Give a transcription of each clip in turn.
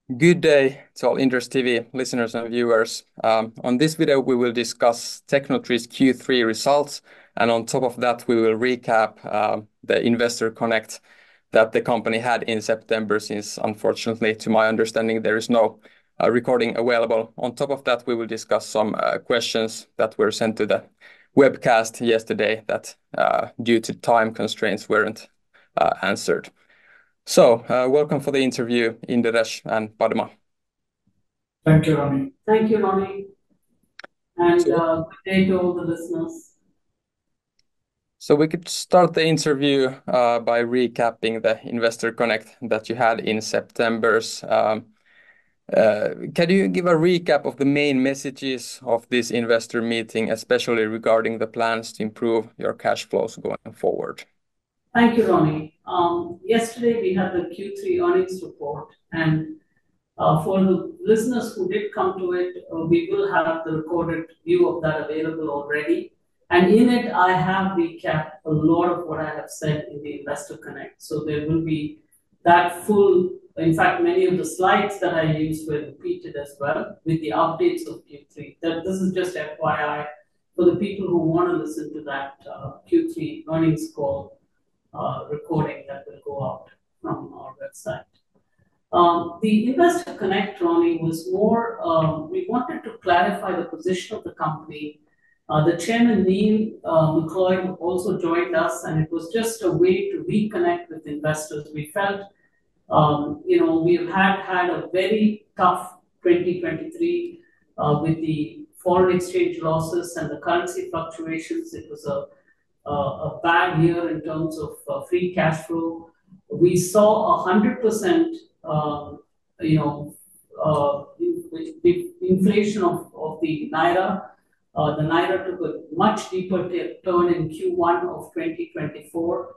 Good day to all Inderes TV listeners and viewers. On this video, we will discuss Tecnotree's Q3 results, and on top of that, we will recap the Investor Connect that the company had in September, since unfortunately, to my understanding, there is no recording available. On top of that, we will discuss some questions that were sent to the webcast yesterday that, due to time constraints, weren't answered. So, welcome for the interview, Indiresh and Padma. Thank you, Roni. Thank you, Roni. And good day to all the listeners. So we could start the interview by recapping the Investor Connect that you had in September's. Can you give a recap of the main messages of this investor meeting, especially regarding the plans to improve your cash flows going forward? Thank you, Roni. Yesterday we had the Q3 earnings report, and for the listeners who did come to it, we will have the recorded view of that available already. And in it, I have recapped a lot of what I have said in the Investor Connect. So there will be that full, in fact, many of the slides that I used were repeated as well with the updates of Q3. This is just FYI for the people who want to listen to that Q3 earnings call recording that will go out from our website. The Investor Connect, Roni, was more, we wanted to clarify the position of the company. The chairman, Neil McCloy, also joined us, and it was just a way to reconnect with investors. We felt, we've had a very tough 2023 with the foreign exchange losses and the currency fluctuations. It was a bad year in terms of free cash flow. We saw 100%, inflation of the Naira. The Naira took a much deeper turn in Q1 of 2024.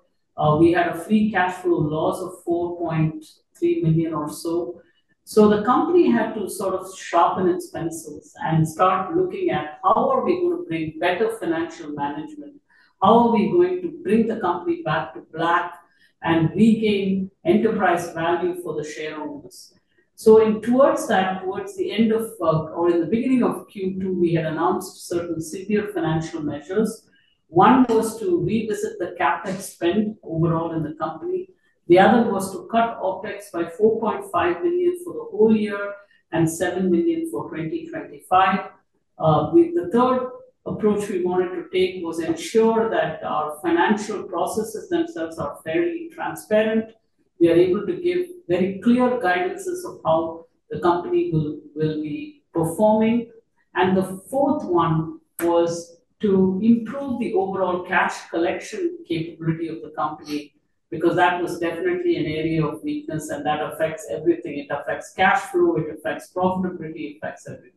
We had a free cash flow loss of 4.3 million or so. So the company had to sort of sharpen its pencils and start looking at how are we going to bring better financial management. How are we going to bring the company back to black and regain enterprise value for the share owners? So towards the end of, or in the beginning of Q2, we had announced certain severe financial measures. One was to revisit the CapEx spend overall in the company. The other was to cut OpEx by 4.5 million for the whole year and 7 million for 2025. The third approach we wanted to take was ensure that our financial processes themselves are fairly transparent. We are able to give very clear guidances of how the company will be performing. And the fourth one was to improve the overall cash collection capability of the company, because that was definitely an area of weakness, and that affects everything. It affects cash flow, it affects profitability, it affects everything.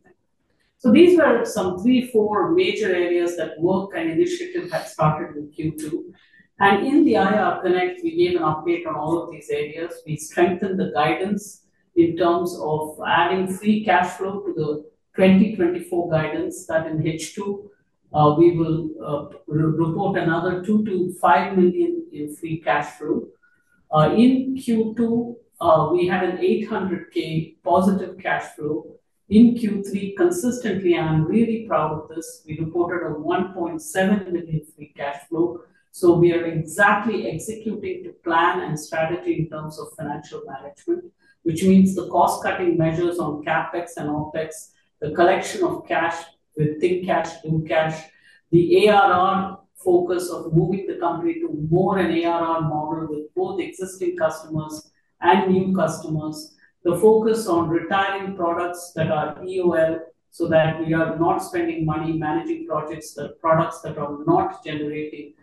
So these were some 3-4 major areas that work and initiative had started in Q2. And in the IR Connect, we gave an update on all of these areas. We strengthened the guidance in terms of adding free cash flow to the 2024 guidance, that in H2, we will report another 2 to 5 million in free cash flow. In Q2, we had an 800K positive cash flow. In Q3, consistently, and I'm really proud of this, we reported a 1.7 million free cash flow. So we are exactly executing to plan and strategy in terms of financial management, which means the cost-cutting measures on CapEx and OpEx, the collection of cash with think cash, do cash, the ARR focus of moving the company to more an ARR model with both existing customers and new customers, the focus on retiring products that are EOL, so that we are not spending money managing products that are not generating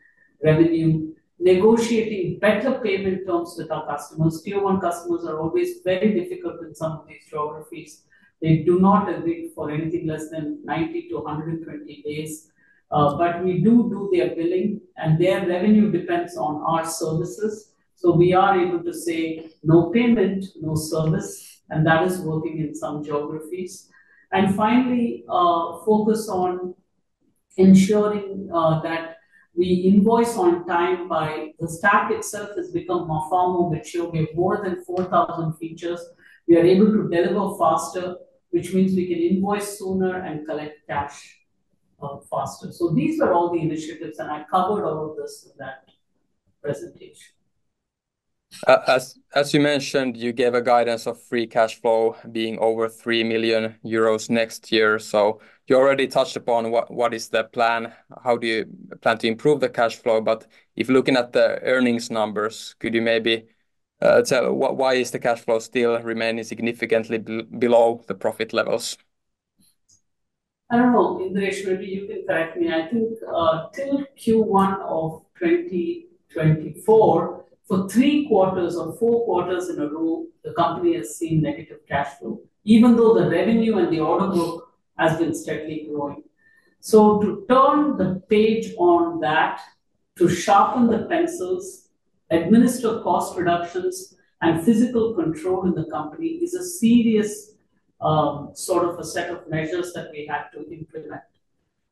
revenue, negotiating better payment terms with our customers. Tier 1 customers are always very difficult in some of these geographies. They do not agree for anything less than 90 to 120 days. But we do their billing, and their revenue depends on our services. So we are able to say no payment, no service, and that is working in some geographies. And finally, focus on ensuring that we invoice on time. By the stack itself has become far more mature. We have more than 4,000 features. We are able to deliver faster, which means we can invoice sooner and collect cash faster. So these were all the initiatives, and I covered all of this in that presentation. As you mentioned, you gave a guidance of free cash flow being over 3 million euros next year. So you already touched upon what is the plan, how do you plan to improve the cash flow? But if looking at the earnings numbers, could you maybe tell why is the cash flow still remaining significantly below the profit levels? I don't know, Indiresh, maybe you can correct me. I think till Q1 of 2024, for 3 quarters or 4 quarters in a row, the company has seen negative cash flow, even though the revenue and the order book has been steadily growing. So to turn the page on that, to sharpen the pencils, administer cost reductions, and physical control in the company is a serious sort of a set of measures that we had to implement.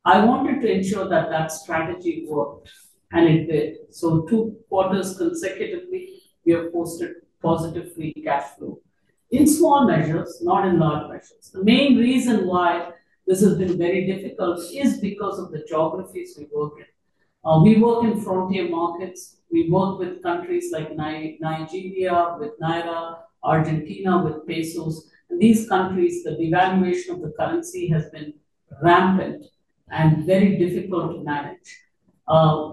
I wanted to ensure that that strategy worked, and it did. So 2 quarters consecutively, we have posted positive free cash flow. In small measures, not in large measures. The main reason why this has been very difficult is because of the geographies we work in. We work in frontier markets. We work with countries like Nigeria, with Naira, Argentina, with pesos. In these countries, the devaluation of the currency has been rampant and very difficult to manage.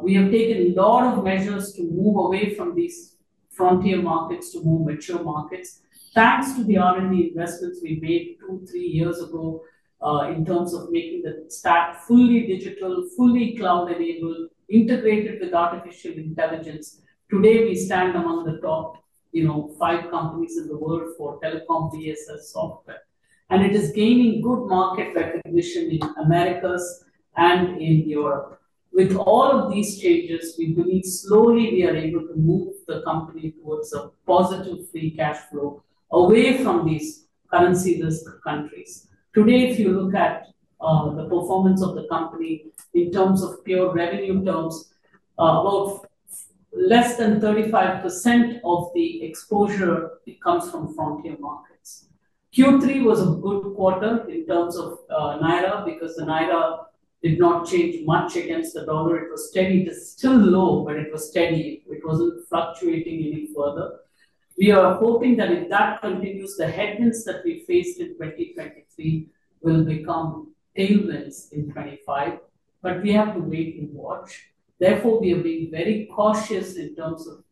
We have taken a lot of measures to move away from these frontier markets to more mature markets. Thanks to the R&D investments we made 2-3 years ago in terms of making the stack fully digital, fully cloud-enabled, integrated with artificial intelligence. Today, we stand among the top 5 companies in the world for telecom BSS software. And it is gaining good market recognition in Americas and in Europe. With all of these changes, we believe slowly we are able to move the company towards a positive free cash flow away from these currency risk countries. Today, if you look at the performance of the company in terms of pure revenue terms, about less than 35% of the exposure comes from frontier markets. Q3 was a good quarter in terms of Naira because the Naira did not change much against the dollar. It was steady. It is still low, but it was steady. It wasn't fluctuating any further. We are hoping that if that continues, the headwinds that we faced in 2023 will become tailwinds in 25, but we have to wait and watch. Therefore, we are being very cautious in terms of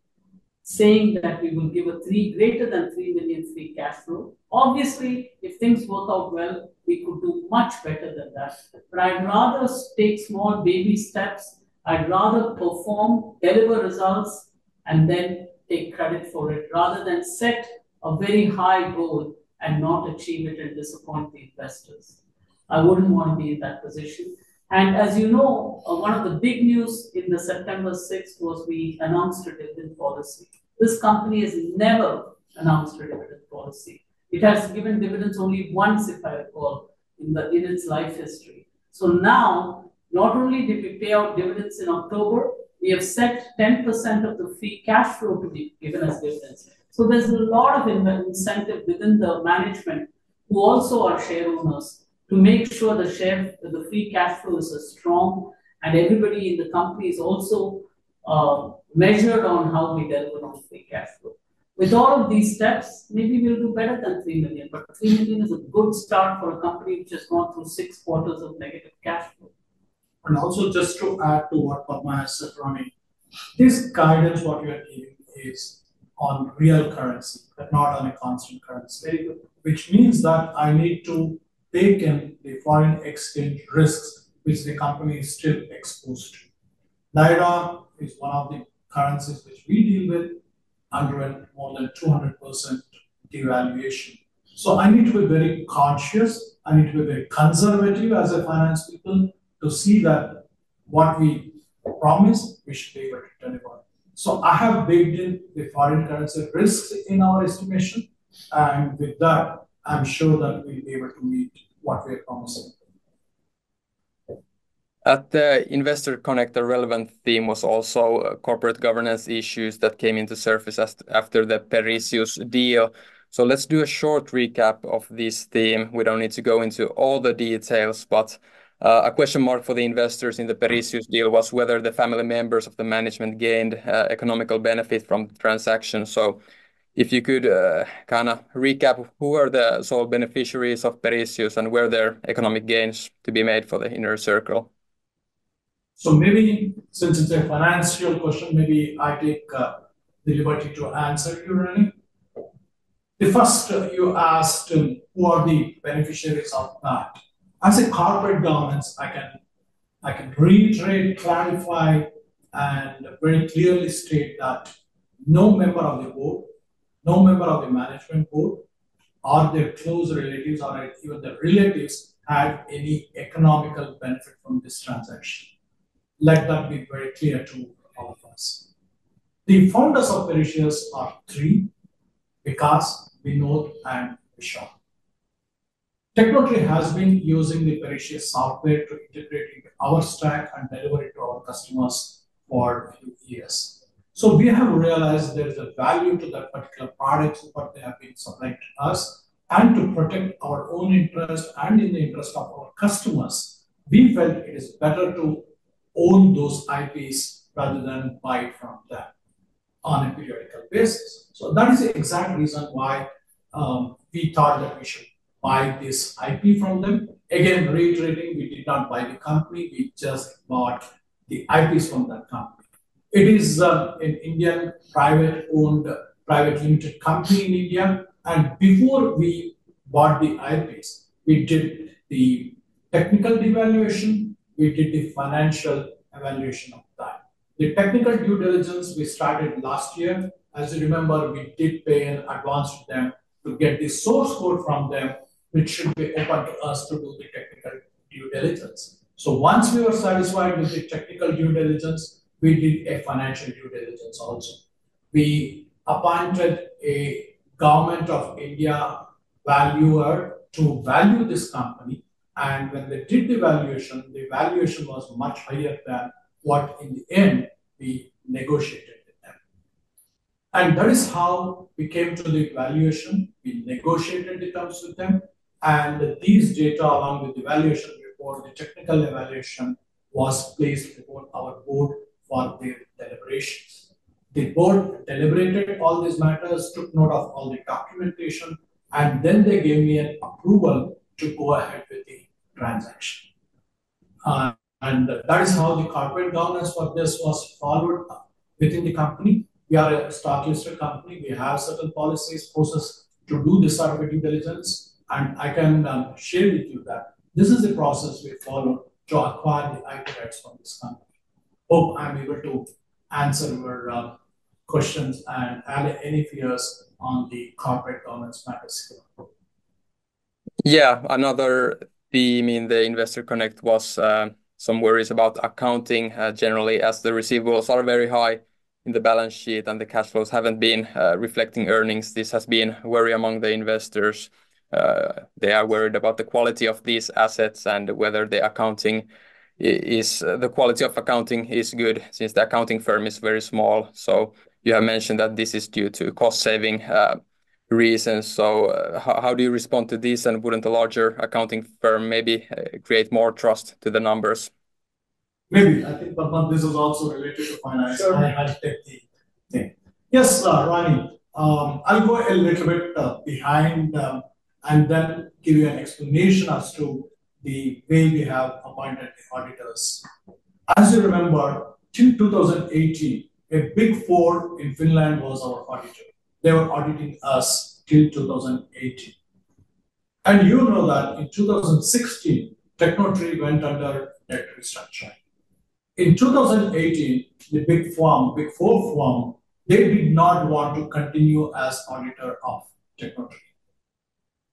saying that we will give a greater than 3 million free cash flow. Obviously, if things work out well, we could do much better than that. But I'd rather take small baby steps. I'd rather perform, deliver results, and then take credit for it, rather than set a very high goal and not achieve it and disappoint the investors. I wouldn't want to be in that position. And as you know, one of the big news in the September 6th was we announced a dividend policy. This company has never announced a dividend policy. It has given dividends only once, if I recall, in its life history. So now, not only did we pay out dividends in October, we have set 10% of the free cash flow to be given as dividends. So there's a lot of incentive within the management, who also are share owners, to make sure the free cash flow is strong, and everybody in the company is also measured on how we deliver on free cash flow. With all of these steps, maybe we'll do better than 3 million, but 3 million is a good start for a company which has gone through 6 quarters of negative cash flow. And also, just to add to what Padma has said, Roni, this guidance, what we are giving, is on real currency, but not on a constant currency. Very good. Which means that I need to take in the foreign exchange risks which the company is still exposed to. Naira is one of the currencies which we deal with under more than 200% devaluation. So I need to be very conscious. I need to be very conservative as a finance people to see that what we promise, we should be able to deliver. So I have baked in the foreign currency risks in our estimation, and with that, I'm sure that we'll be able to meet what we are promising. At the Investor Connect, a relevant theme was also corporate governance issues that came into surface after the Pericius deal. So let's do a short recap of this theme. We don't need to go into all the details, but a question mark for the investors in the Pericius deal was whether the family members of the management gained economical benefit from the transaction. So if you could kind of recap who are the sole beneficiaries of Pericius and were there economic gains to be made for the inner circle? So maybe since it's a financial question, maybe I take the liberty to answer you, Roni. The first you asked who are the beneficiaries of that. As a corporate governance, I can reiterate, clarify, and very clearly state that no member of the board, no member of the management board, or their close relatives or even the relatives had any economical benefit from this transaction. Let that be very clear to all of us. The founders of Pericius are three: Vikas, Vinod, and Vishal. Tecnotree has been using the Pericius software to integrate into our stack and deliver it to our customers for a few years. So we have realized there is a value to that particular product, what they have been supplying to us, and to protect our own interest and in the interest of our customers, we felt it is better to own those IPs rather than buy it from them on a periodical basis. So that is the exact reason why we thought that we should buy this IP from them. Again, reiterating, we did not buy the company, we just bought the IPs from that company. It is an Indian private-owned, private limited company in India. And before we bought the IPs, we did the technical evaluation, we did the financial evaluation of that. The technical due diligence we started last year. As you remember, we did pay an advance to them to get the source code from them, which should be open to us to do the technical due diligence. So once we were satisfied with the technical due diligence, we did a financial due diligence also. We appointed a Government of India valuer to value this company. And when they did the valuation was much higher than what in the end we negotiated with them. And that is how we came to the valuation. We negotiated the terms with them. And these data, along with the valuation report, the technical evaluation, was placed before our board for their deliberations. The board deliberated all these matters, took note of all the documentation, and then they gave me an approval to go ahead with the transaction. And that is how the corporate governance for this was followed within the company. We are a stock listed company. We have certain policies, process to do this sort of due diligence. And I can share with you that this is the process we follow to acquire the IP rights from this company. Hope I'm able to answer your questions and add any fears on the corporate governance matters here. Yeah, another theme in the Investor Connect was some worries about accounting generally, as the receivables are very high in the balance sheet and the cash flows haven't been reflecting earnings. This has been a worry among the investors. They are worried about the quality of these assets and whether the quality of accounting is good, since the accounting firm is very small. So you have mentioned that this is due to cost saving reasons. So how do you respond to this, and wouldn't a larger accounting firm maybe create more trust to the numbers? Maybe. I think, Padma, this is also related to finance. Sure. I'll take the thing. Yes, Roni, I'll go a little bit behind and then give you an explanation as to the way we have appointed the auditors. As you remember, till 2018, a big four in Finland was our auditor. They were auditing us till 2018. And you know that in 2016, Tecnotree went under debt restructuring. In 2018, the big four firm, they did not want to continue as auditor of Tecnotree.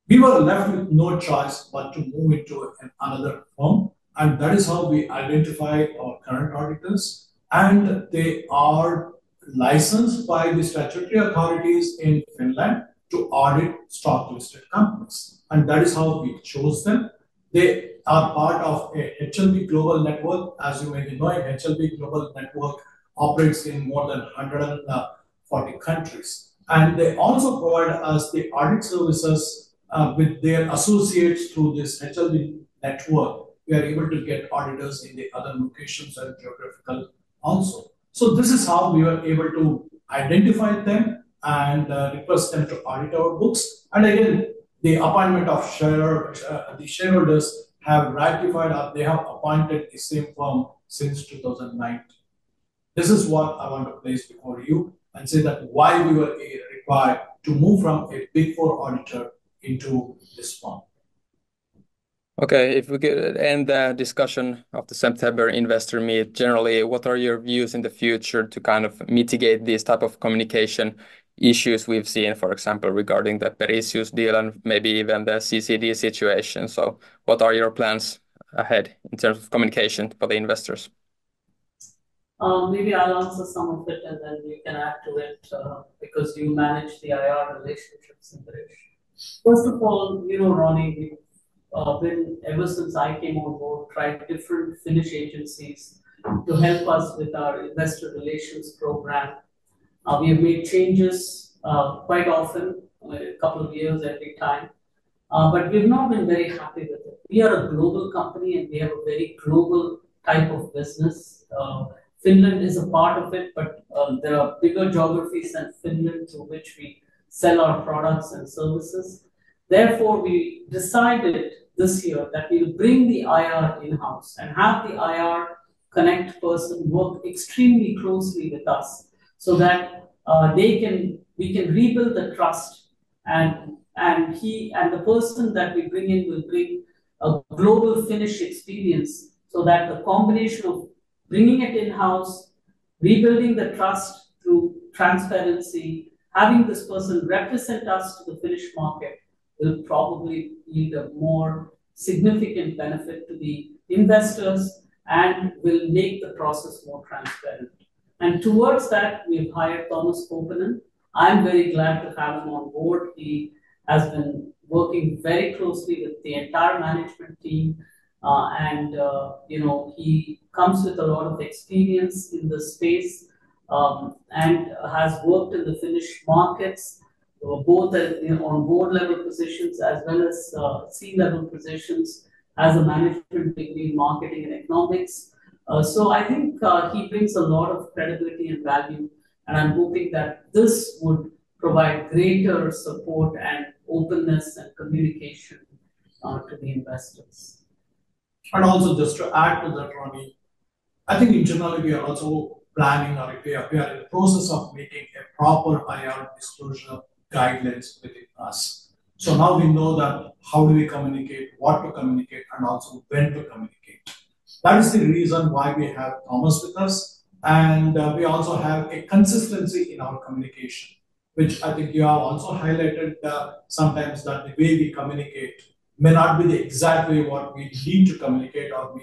We were left with no choice but to move into another firm, and that is how we identify our current auditors. And they are licensed by the statutory authorities in Finland to audit stock-listed companies. And that is how we chose them. They are part of a HLB Global Network. As you may be knowing, HLB Global Network operates in more than 140 countries. And they also provide us the audit services with their associates through this HLB network. We are able to get auditors in the other locations and geographical also. So this is how we were able to identify them and request them to audit our books. And again, the appointment of the shareholders have ratified or they have appointed the same firm since 2009. This is what I want to place before you and say that why we were required to move from a Big Four auditor into this firm. Okay, if we could end the discussion of the September investor meet, generally, what are your views in the future to kind of mitigate these type of communication issues we've seen, for example, regarding the Pericius deal and maybe even the CCD situation? So what are your plans ahead in terms of communication for the investors? Maybe I'll answer some of it and then you can add to it because you manage the IR relationships, Indiresh. First of all, Roni, we've been, ever since I came on board, tried different Finnish agencies to help us with our investor relations program. We have made changes quite often, a couple of years every time, but we've not been very happy with it. We are a global company and we have a very global type of business. Finland is a part of it, but there are bigger geographies than Finland through which we sell our products and services. Therefore, we decided this year that we'll bring the IR in-house and have the IR connect person work extremely closely with us so that we can rebuild the trust and the person that we bring in will bring a global Finnish experience so that the combination of bringing it in-house, rebuilding the trust through transparency, having this person represent us to the Finnish market will probably yield a more significant benefit to the investors and will make the process more transparent. And towards that, we've hired Thomas Kopinen. I'm very glad to have him on board. He has been working very closely with the entire management team. He comes with a lot of experience in the space and has worked in the Finnish markets, both on board level positions as well as C-level positions, as a management degree in marketing and economics. So I think he brings a lot of credibility and value, and I'm hoping that this would provide greater support and openness and communication to the investors. And also, just to add to that, Roni, I think internally we are also planning or we are in the process of making a proper IR disclosure guidelines within us. So now we know that how do we communicate, what to communicate, and also when to communicate. That is the reason why we have Thomas with us, and we also have a consistency in our communication, which I think you have also highlighted sometimes that the way we communicate may not be the exact way what we need to communicate or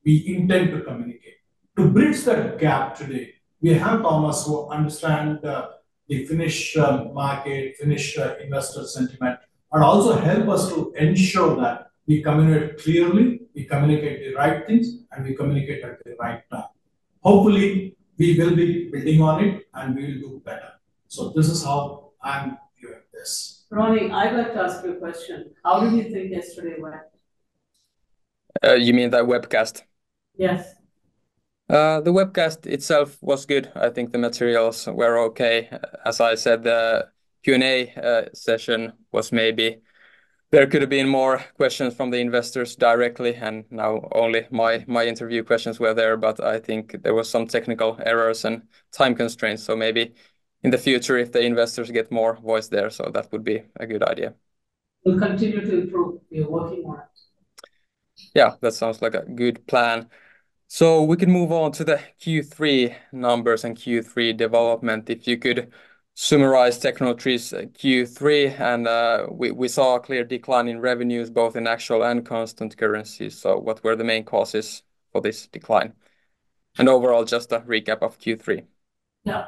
we intend to communicate. To bridge that gap today, we have Thomas who understand the Finnish market, Finnish investor sentiment, and also help us to ensure that we communicate clearly, we communicate the right things, and we communicate at the right time. Hopefully, we will be building on it and we will do better. So this is how I'm viewing this. Roni, I'd like to ask you a question. How did you think yesterday went? You mean that webcast? Yes. The webcast itself was good. I think the materials were okay. As I said, the Q&A session was maybe there could have been more questions from the investors directly, and now only my interview questions were there. But I think there was some technical errors and time constraints. So maybe in the future, if the investors get more voice there, so that would be a good idea. We'll continue to improve. We're working on it. Yeah, that sounds like a good plan. So we can move on to the Q3 numbers and Q3 development. If you could summarize Tecnotree's Q3, and we saw a clear decline in revenues, both in actual and constant currencies. So what were the main causes for this decline? And overall, just a recap of Q3. Yeah.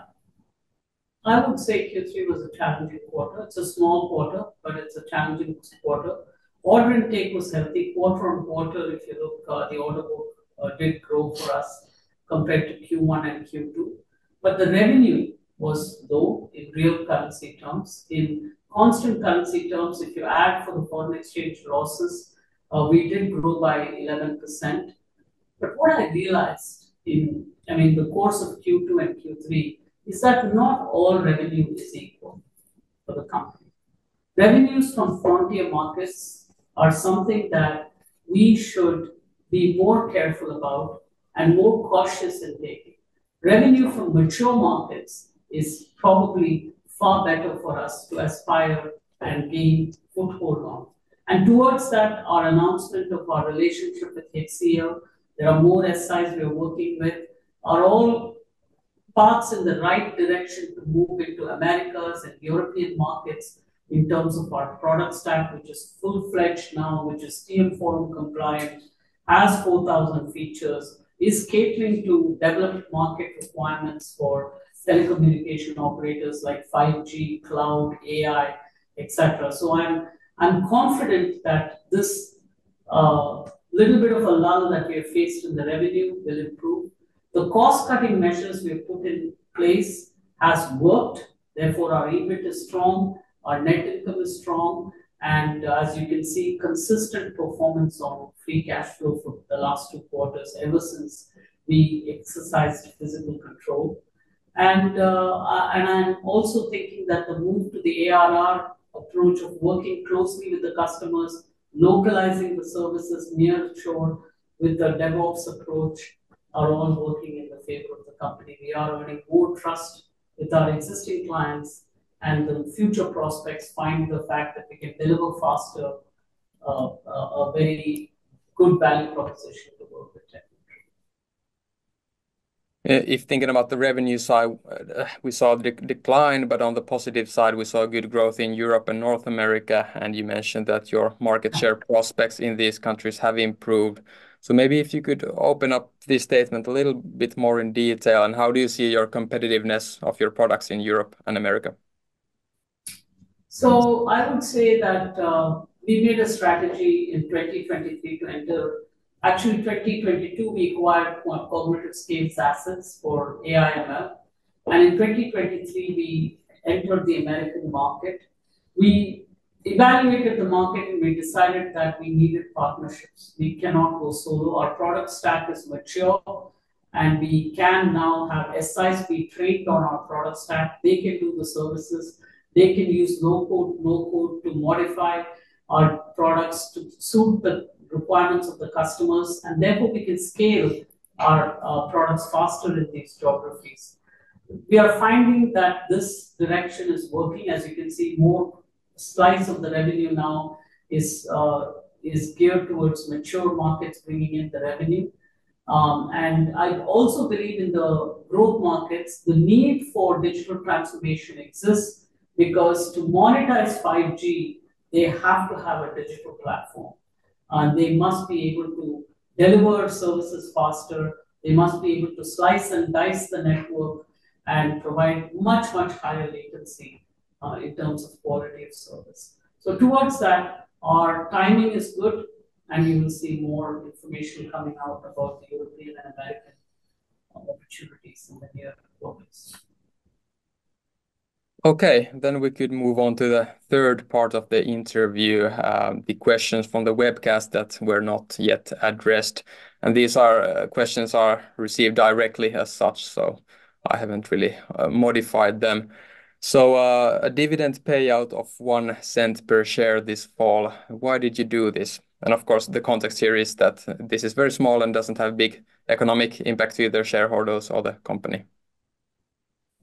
I would say Q3 was a challenging quarter. It's a small quarter, but it's a challenging quarter. Order intake was healthy. Quarter on quarter, if you look, the order book did grow for us compared to Q1 and Q2. But the revenue was low in real currency terms. In constant currency terms, if you add for the foreign exchange losses, we did grow by 11%. But what I realized in the course of Q2 and Q3 is that not all revenue is equal for the company. Revenues from frontier markets are something that we should be more careful about and more cautious in taking. Revenue from mature markets is probably far better for us to aspire and gain foothold on. And towards that, our announcement of our relationship with HCL, there are more SIs we are working with, are all paths in the right direction to move into Americas and European markets in terms of our product stack, which is full-fledged now, which is TM Forum compliant, has 4,000 features, is catering to developed market requirements for telecommunication operators like 5G, cloud, AI, etc. So I'm confident that this little bit of a lull that we have faced in the revenue will improve. The cost-cutting measures we have put in place has worked. Therefore, our EBIT is strong, our net income is strong, and as you can see, consistent performance on free cash flow for the last 2 quarters ever since we exercised physical control. And I'm also thinking that the move to the ARR approach of working closely with the customers, localizing the services near shore with the DevOps approach are all working in the favor of the company. We are earning more trust with our existing clients, and the future prospects find the fact that we can deliver faster a very good value proposition to work with Tecnotree. If thinking about the revenue side, we saw the decline, but on the positive side, we saw good growth in Europe and North America, and you mentioned that your market share prospects in these countries have improved. So maybe if you could open up this statement a little bit more in detail, and how do you see your competitiveness of your products in Europe and America? So I would say that we made a strategy in 2023 to enter. Actually, 2022, we acquired Cognitive Scales assets for AI/ML. And in 2023, we entered the American market. We evaluated the market and we decided that we needed partnerships. We cannot go solo. Our product stack is mature and we can now have SIs be trained on our product stack. They can do the services. They can use low-code, no-code to modify our products to suit the requirements of the customers, and therefore we can scale our products faster in these geographies. We are finding that this direction is working. As you can see, more slice of the revenue now is geared towards mature markets bringing in the revenue. And I also believe in the growth markets, the need for digital transformation exists because to monetize 5G, they have to have a digital platform. And they must be able to deliver services faster. They must be able to slice and dice the network and provide much, much higher latency in terms of quality of service. So towards that, our timing is good, and you will see more information coming out about the European and American opportunities in the near quarters. Okay, then we could move on to the third part of the interview, the questions from the webcast that were not yet addressed. And these questions are received directly as such, so I haven't really modified them. So a dividend payout of 1 cent per share this fall. Why did you do this? And of course, the context here is that this is very small and doesn't have big economic impact to either shareholders or the company.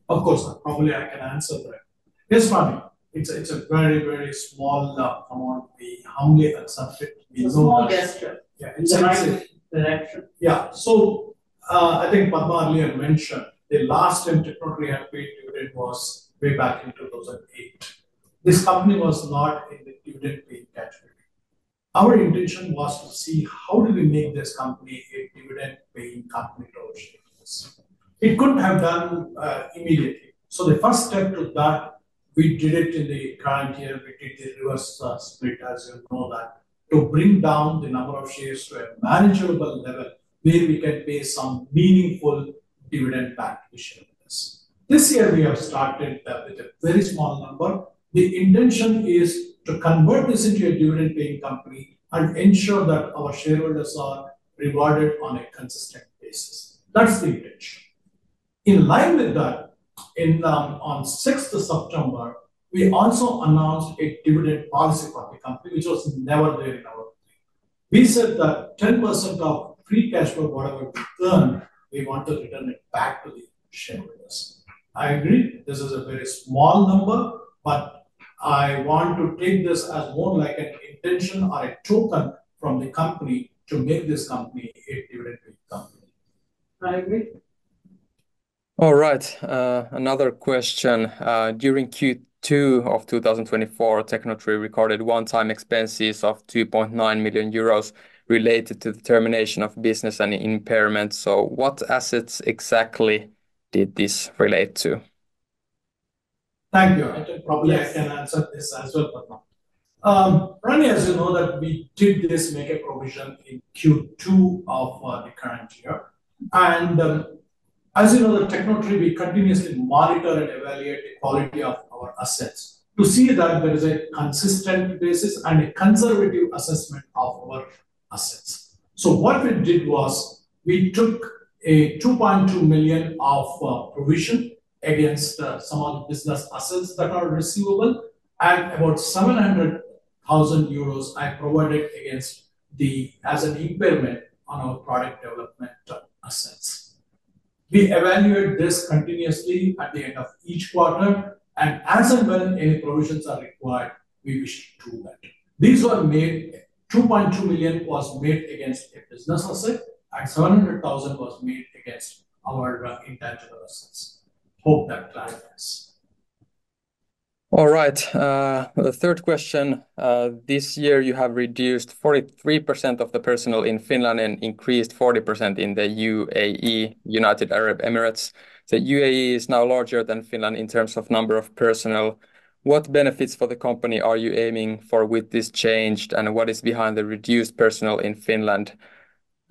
Of course, probably I can answer that. Yes, Roni, it's a very, very small amount. We humbly accept it. It's a small gesture. Yeah, it's the right direction. Yeah, so I think Padma earlier mentioned the last time Tecnotree had paid dividend was way back in 2008. This company was not in the dividend paying category. Our intention was to see how do we make this company a dividend paying company to our shareholders. It couldn't have done immediately. So the first step to that, we did it in the current year. We did the reverse split, as you know that, to bring down the number of shares to a manageable level where we can pay some meaningful dividend back to shareholders. This year we have started with a very small number. The intention is to convert this into a dividend paying company and ensure that our shareholders are rewarded on a consistent basis. That's the intention. In line with that, on 6th of September, we also announced a dividend policy for the company, which was never there in our company. We said that 10% of free cash flow, whatever we earn, we want to return it back to the shareholders. I agree, this is a very small number, but I want to take this as more like an intention or a token from the company to make this company a dividend-paying company. I agree. All right. Another question. During Q2 of 2024, Tecnotree recorded one-time expenses of 2.9 million euros related to the termination of business and impairment. So what assets exactly did this relate to? Thank you. I can answer this as well, Padma. Roni, as you know, that we did this make a provision in Q2 of the current year. And as you know, the Tecnotree, we continuously monitor and evaluate the quality of our assets to see that there is a consistent basis and a conservative assessment of our assets. So what we did was we took a 2.2 million of provision against some of the business assets that are receivable, and about 700,000 euros I provided against as an impairment on our product development assets. We evaluate this continuously at the end of each quarter, and as and when any provisions are required, we wish to do that. These were made, 2.2 million was made against a business asset, and 700,000 was made against our intangible assets. Hope that clarifies. All right. The third question. This year you have reduced 43% of the personnel in Finland and increased 40% in the UAE, United Arab Emirates. The UAE is now larger than Finland in terms of number of personnel. What benefits for the company are you aiming for with this change, and what is behind the reduced personnel in Finland?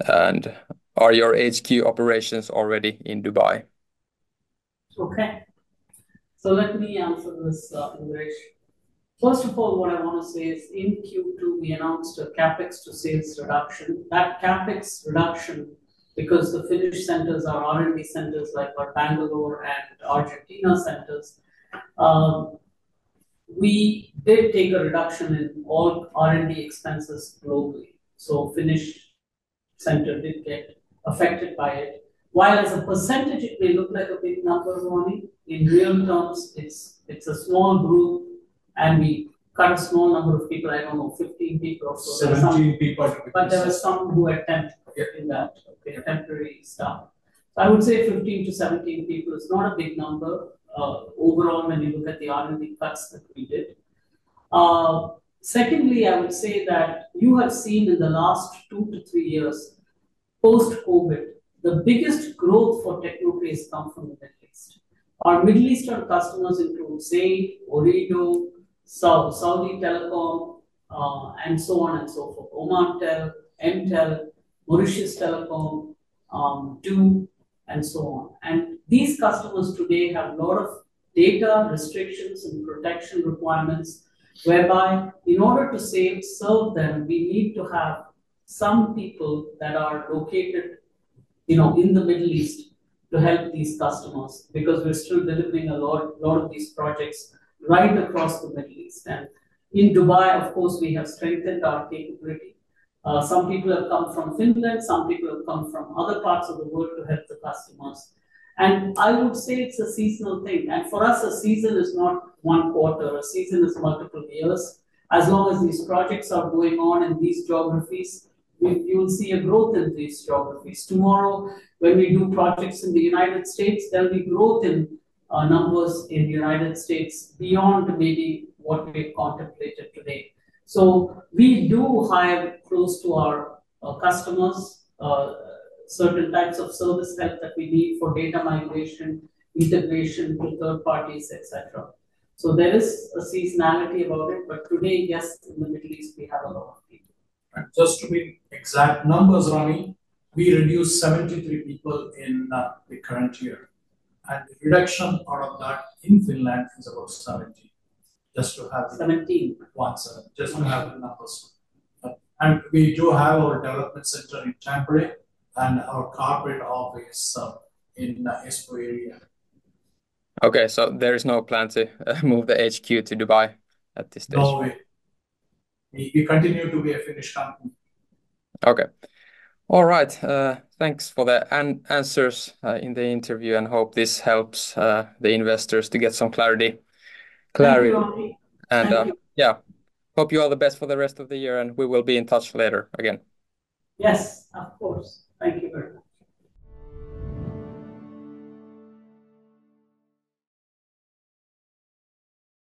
And are your HQ operations already in Dubai? Okay. So let me answer this, Indiresh. First of all, what I want to say is in Q2, we announced a CapEx to sales reduction. That CapEx reduction, because the Finnish centers are R&D centers like our Bangalore and Argentina centers, we did take a reduction in all R&D expenses globally. So Finnish center did get affected by it. While as a percentage, it may look like a big number, Roni, in real terms, it's a small group, and we cut a small number of people. I don't know, 15 people or so. 17 people. But there were some who had in that temporary staff. So I would say 15 to 17 people is not a big number overall when you look at the R&D cuts that we did. Secondly, I would say that you have seen in the last 2 to 3 years, post-COVID, the biggest growth for Tecnotree has come from the Middle East. Our Middle Eastern customers include Zaid, Ooredoo, Saudi Telecom, and so on and so forth. Omantel, Mtel, Mauritius Telecom, Do, and so on. And these customers today have a lot of data restrictions and protection requirements, whereby in order to serve them, we need to have some people that are located in the Middle East to help these customers, because we're still delivering a lot of these projects right across the Middle East. And in Dubai, of course, we have strengthened our capability. Some people have come from Finland, some people have come from other parts of the world to help the customers. And I would say it's a seasonal thing. And for us, a season is not one quarter, a season is multiple years. As long as these projects are going on in these geographies, you will see a growth in these geographies. Tomorrow, when we do projects in the United States, there will be growth in numbers in the United States beyond maybe what we've contemplated today. So we do hire close to our customers, certain types of service help that we need for data migration, integration to third parties, etc. So there is a seasonality about it, but today, yes, in the Middle East, we have a lot of people. Just to be exact numbers, Roni, we reduced 73 people in the current year. and the reduction out of that in Finland is about 17. Just to have 17. 17, just to have the numbers. And we do have our development center in Tampere and our corporate office in Espoo area. Okay, so there is no plan to move the HQ to Dubai at this stage? No way. We continue to be a Finnish company. Okay. All right. Thanks for the answers in the interview, and hope this helps the investors to get some clarity. Thank you, Roni. And Thank you. yeah, hope you all the best for the rest of the year, and we will be in touch later again. Yes, of course. Thank you very much.